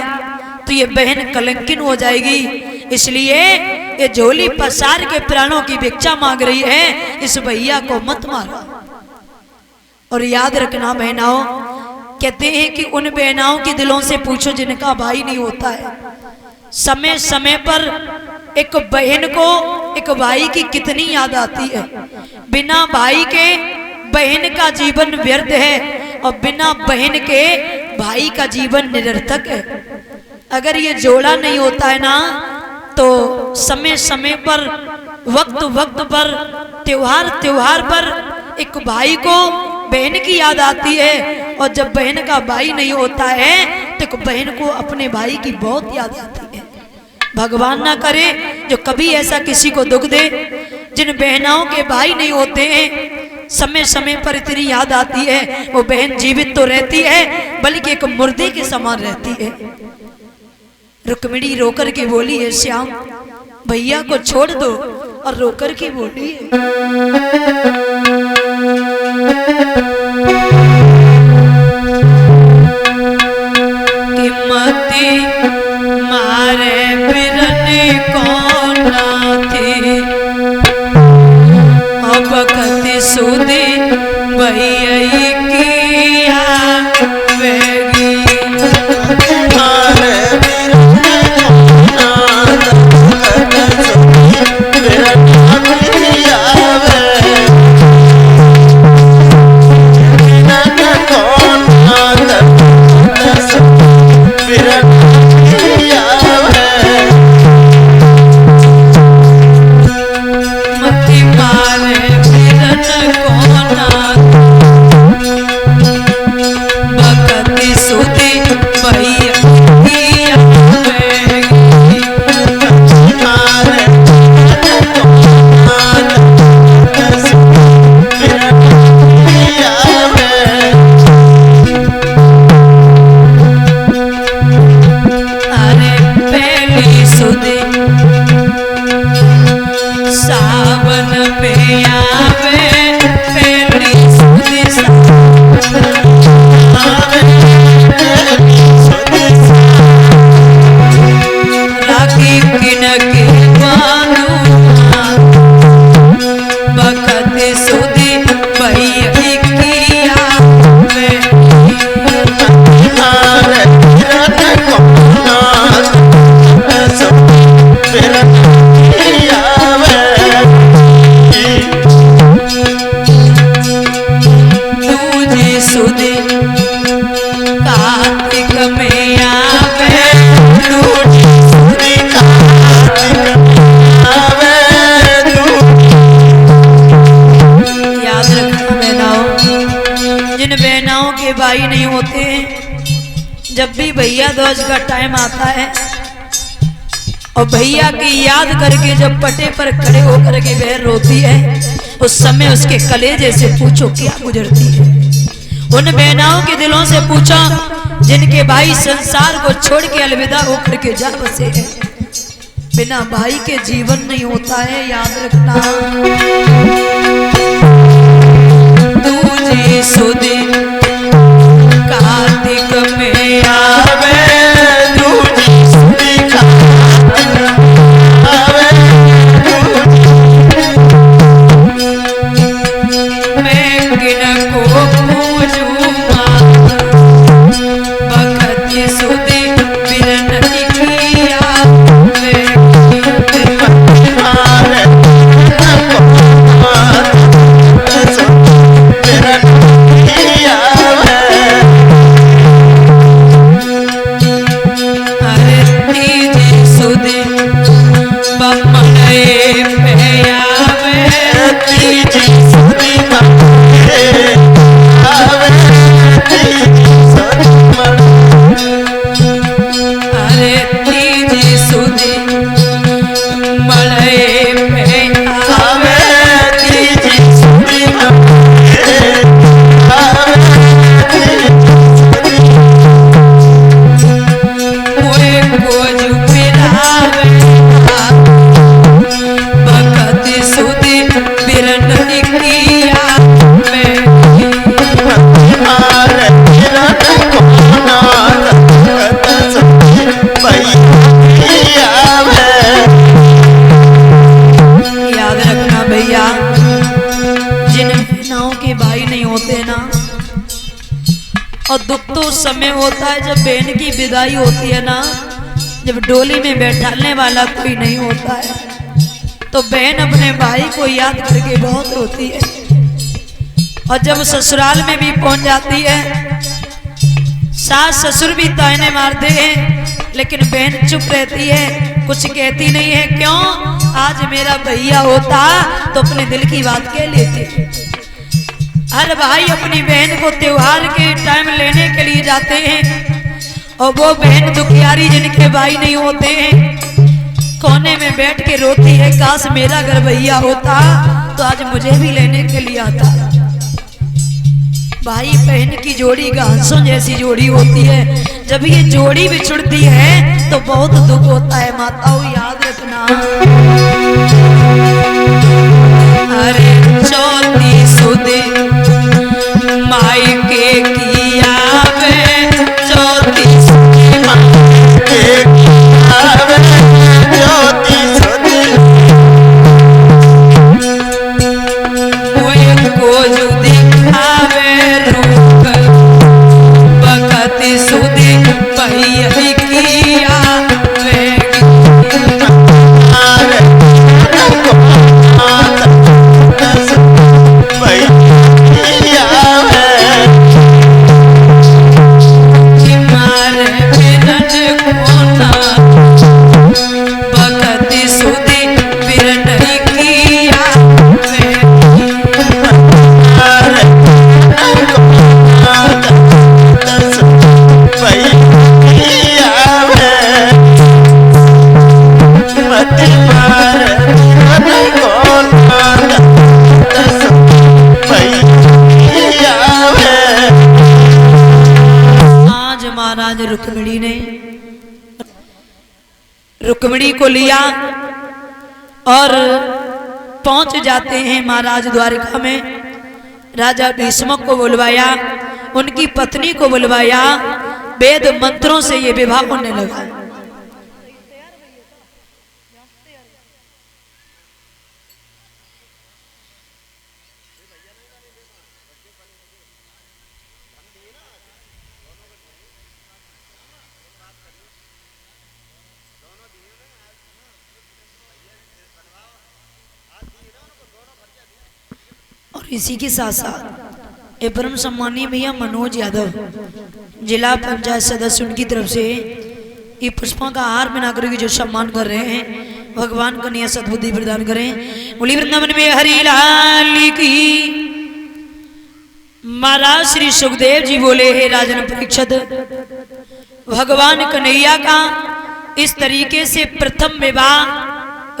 तो ये बहन कलंकिन हो जाएगी, इसलिए ये झोली पसार के प्राणों की भिक्षा मांग रही है, इस भैया को मत मारो। और याद रखना बहनाओं, कहते हैं कि उन बहनाओं के दिलों से पूछो जिनका भाई नहीं होता है। समय समय पर एक बहन को एक भाई की कितनी याद आती है। बिना भाई के बहन का जीवन व्यर्थ है और बिना बहन के भाई का जीवन निरर्थक है। अगर ये जोड़ा नहीं होता है ना तो समय समय पर वक्त वक्त पर त्योहार त्योहार पर एक भाई को बहन की याद आती है, और जब बहन का भाई नहीं होता है तो बहन को अपने भाई की बहुत याद आती है। भगवान ना करे जो कभी ऐसा किसी को दुख दे। जिन बहनाओं के भाई नहीं होते हैं समय समय पर इतनी याद आती है, वो बहन जीवित तो रहती है बल्कि एक मुर्दे के समान रहती है। रुक्मिणी रोकर के बोली है श्याम भैया को छोड़ दो, और रोकर के बोली है कि मती मारे बिरने को नाथी, अब कति सुधी भैया किया वेगी। भाई नहीं होते हैं, जब भी भैया ध्वज का टाइम आता है और भैया की याद करके जब पटे पर खड़े होकर के बहन रोती है उस समय उसके कलेजे से पूछो क्या गुजरती है। उन बहनाओं के दिलों से पूछो जिनके भाई संसार को छोड़ के अलविदा होकर के जा बसे हैं। बिना भाई के जीवन नहीं होता है, याद रखना। दूजी सुधी कार्तिक में आवे, दूजी सुधी कार्तिक में आवे, भैया जिन बहनाओं के भाई नहीं होते ना, और दुख तो उस समय होता है जब बहन की विदाई होती है ना, जब डोली में बैठाने वाला कोई नहीं होता है, तो बहन अपने भाई को याद करके बहुत रोती है। और जब ससुराल में भी पहुंच जाती है, सास ससुर भी ताने मारते हैं, लेकिन बहन चुप रहती है, कुछ कहती नहीं है। क्यों? आज मेरा भैया होता तो अपने दिल की बात कह लेते। हर भाई अपनी बहन को त्योहार के टाइम लेने के लिए जाते हैं, और वो बहन दुखियारी जिनके भाई नहीं होते हैं, कोने में बैठ के रोती है, काश मेरा घर भैया होता तो आज मुझे भी लेने के लिए आता। भाई बहन की जोड़ी घासों जैसी जोड़ी होती है, जब ये जोड़ी बिछुड़ती है तो बहुत दुख होता है। माताओं याद रखना, अरे चौथी सुधे मायके की आवे, चौथी सुधे मायके की आवे, चौथी सुधे कोई को जो दिखावे रूप, बकती सुधे भैया की आवे। रुक्मिणी ने रुक्मिणी को लिया और पहुंच जाते हैं महाराज द्वारिका में। राजा भीष्मक को बुलवाया, उनकी पत्नी को बुलवाया, वेद मंत्रों से ये विवाह होने लगा। और इसी के साथ साथ परम सम्मानीय भैया मनोज यादव जिला पंचायत सदस्य, उनकी तरफ से ये पुष्पों का हार बनाकर के जो सम्मान कर रहे हैं, भगवान कन्या सद्बुद्धि प्रदान करें। बोली वृंदावन में हरि लाल की। महाराज श्री सुखदेव जी बोले, हे राजन परीक्षित, भगवान कन्हैया का इस तरीके से प्रथम विवाह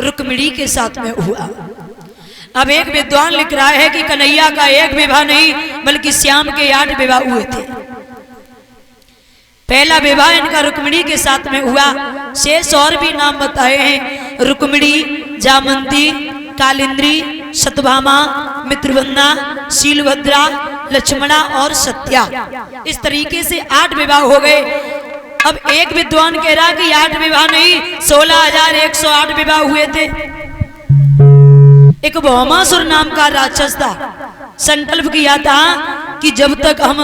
रुक्मिणी के साथ में हुआ। अब एक विद्वान लिख रहा है कि कन्हैया का एक विवाह नहीं बल्कि श्याम के 8 विवाह हुए थे। पहला विवाह इनका रुक्मिणी के साथ में हुआ। शेष और भी नाम बताए हैं, रुक्मिणी, जामंती, कालिंद्री, सतभामा, मित्रवंदना, शीलभद्रा, लक्ष्मणा और सत्या। इस तरीके से 8 विवाह हो गए। अब एक विद्वान कह रहा कि 8 विवाह नहीं 16,108 विवाह हुए थे। एक भौमासुर नाम का राक्षस था, संकल्प किया था कि जब तक हम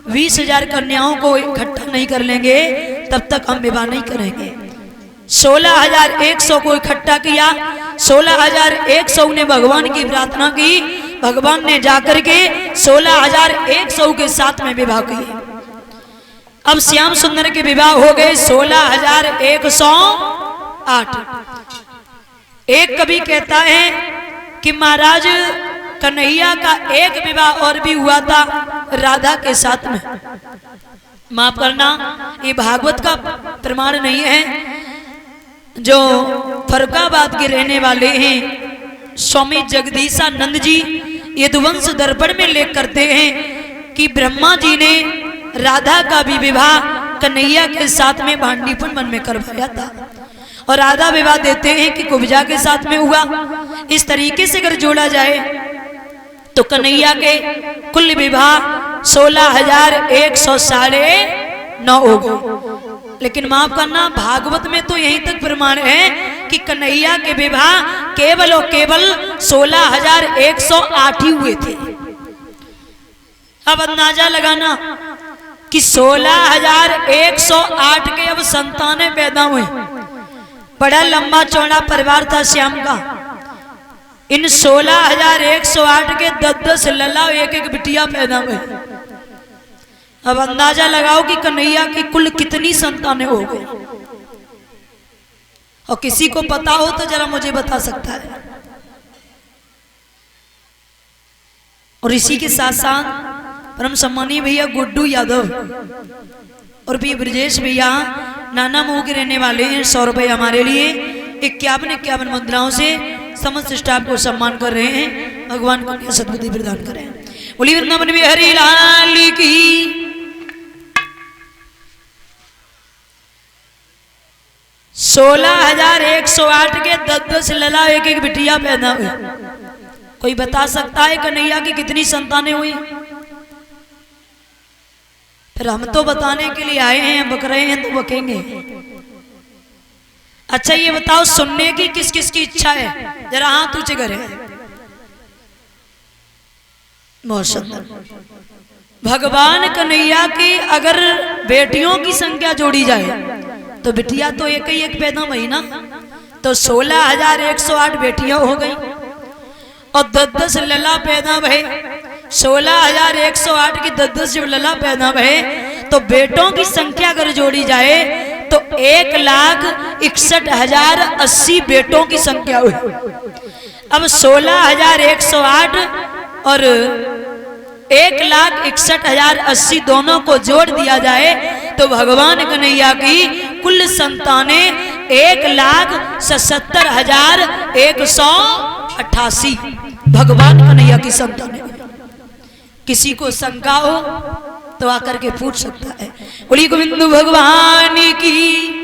20,000 कन्याओं को इकट्ठा नहीं कर लेंगे तब तक हम विवाह नहीं करेंगे। 16,100 को इकट्ठा किया। 16,100 ने भगवान की प्रार्थना की, भगवान ने जाकर के 16,100 के साथ में विवाह किए। अब श्याम सुंदर के विवाह हो गए 16,108। एक कवि कहता है कि महाराज कन्हैया का एक विवाह और भी हुआ था राधा के साथ में। माफ करना, ये भागवत का प्रमाण नहीं है। जो फरुखाबाद के रहने वाले हैं स्वामी जगदीशानंद जी, यदुवंश दर्पण में लेख करते हैं कि ब्रह्मा जी ने राधा का भी विवाह कन्हैया के साथ में भांडीपुर वन में करवाया था, और राधा विवाह देते हैं कि कुब्जा के साथ में हुआ। इस तरीके से अगर जोड़ा जाए तो कन्हैया के कुल विवाह 16,109 हो गए। लेकिन माफ करना, भागवत में तो यहीं तक प्रमाण है कि कन्हैया के विवाह केवल और केवल 16,108 ही हुए थे। अब अंदाजा लगाना कि 16,108 के अब संतानें पैदा हुई। बड़ा लंबा चौड़ा परिवार था श्याम का। इन 16,108 के 10-10 लला एक एक बिटिया पैदा हुई। अब अंदाजा लगाओ कि कन्हैया की कुल कितनी संतानें हो गई। और किसी को पता हो तो जरा मुझे बता सकता है। और इसी के साथ साथ परम सम्मानीय भैया गुड्डू यादव और भी ब्रजेश भैया नाना मुंह के रहने वाले हैं। 100 रुपये हमारे लिए 51 मुद्राओं से समस्त स्टाफ को सम्मान कर रहे हैं। भगवान को सद्बुद्धि प्रदान करें। बोली वृंदावन बिहारी लाल की। 16,108 के 10-10 लला एक एक बिटिया पैदा हुई। कोई बता सकता है कन्हैया की कितनी संतानें हुई? फिर हम तो बताने के लिए आए हैं, बक रहे हैं तो बकेंगे। अच्छा ये बताओ सुनने की किस किस की इच्छा है? जरा हाथ ऊंचे करें। बहुत सुंदर। भगवान कन्हैया की अगर बेटियों की संख्या जोड़ी जाए तो बिटिया तो एक ही एक पैदा हुई ना। तो 16,108 बेटियां हो गई और 10-10 लला पैदा भये। 16,108 की 10-10 जब लला भये तो बेटों की संख्या अगर जोड़ी जाए तो 1,61,080 बेटों की संख्या हुई। अब 16,108 और 1,61,080 दोनों को जोड़ दिया जाए तो भगवान कन्हैया की कुल संतानें 1,77,188 भगवान कन्हैया की संतानें। किसी को शंका हो तो आकर के पूछ सकता है। बोली गोविंद भगवान की।